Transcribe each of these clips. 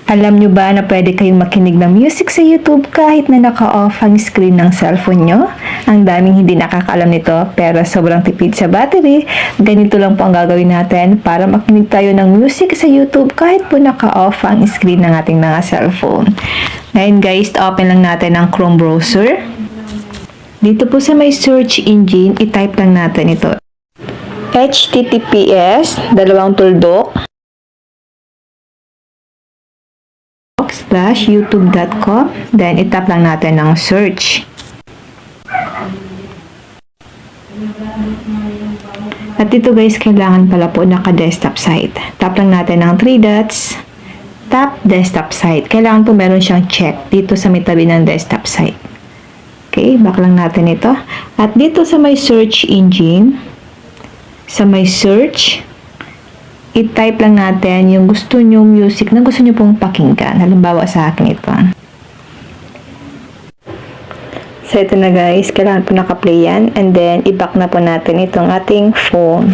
Alam nyo ba na pwede kayong makinig ng music sa YouTube kahit na naka-off ang screen ng cellphone nyo? Ang daming hindi nakakaalam nito pero sobrang tipid sa battery. Ganito lang po ang gagawin natin para makinig tayo ng music sa YouTube kahit po naka-off ang screen ng ating mga cellphone. Ngayon guys, open lang natin ang Chrome browser. Dito po sa may search engine, i-type lang natin ito. https youtube.com, then itap lang natin ng search. At dito guys, kailangan pala po naka-desktop site. Tap lang natin ng 3 dots, tap desktop site. Kailangan po meron siyang check dito sa may tabi ng desktop site. Okay, back lang natin ito. At dito sa may search engine, sa may search, i-type lang natin yung gusto nyo music na gusto nyo pong pakinggan. Halimbawa sa akin ito. So ito na guys, kailangan po naka-play yan. And then, i-back na po natin itong ating phone.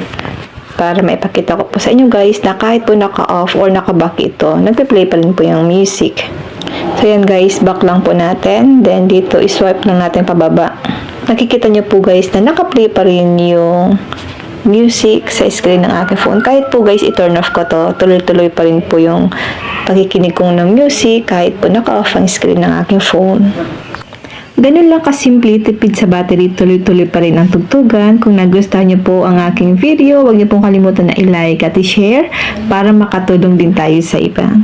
Para maipakita ko po sa inyo guys na kahit po naka-off or naka-back ito, nagpe-play pa rin po yung music. So yan guys, back lang po natin. Then dito, i-swipe lang natin pababa. Nakikita nyo po guys na naka-play pa rin yung music sa screen ng aking phone. Kahit po guys, i-turn off ko to, tuloy-tuloy pa rin po yung pakikinig kong ng music kahit po naka-off ang screen ng aking phone. Ganun lang kasimple, tipid sa battery, tuloy-tuloy pa rin ang tugtugan. Kung nagustuhan niyo po ang aking video, huwag niyo pong kalimutan na i-like at i-share para makatulong din tayo sa iba.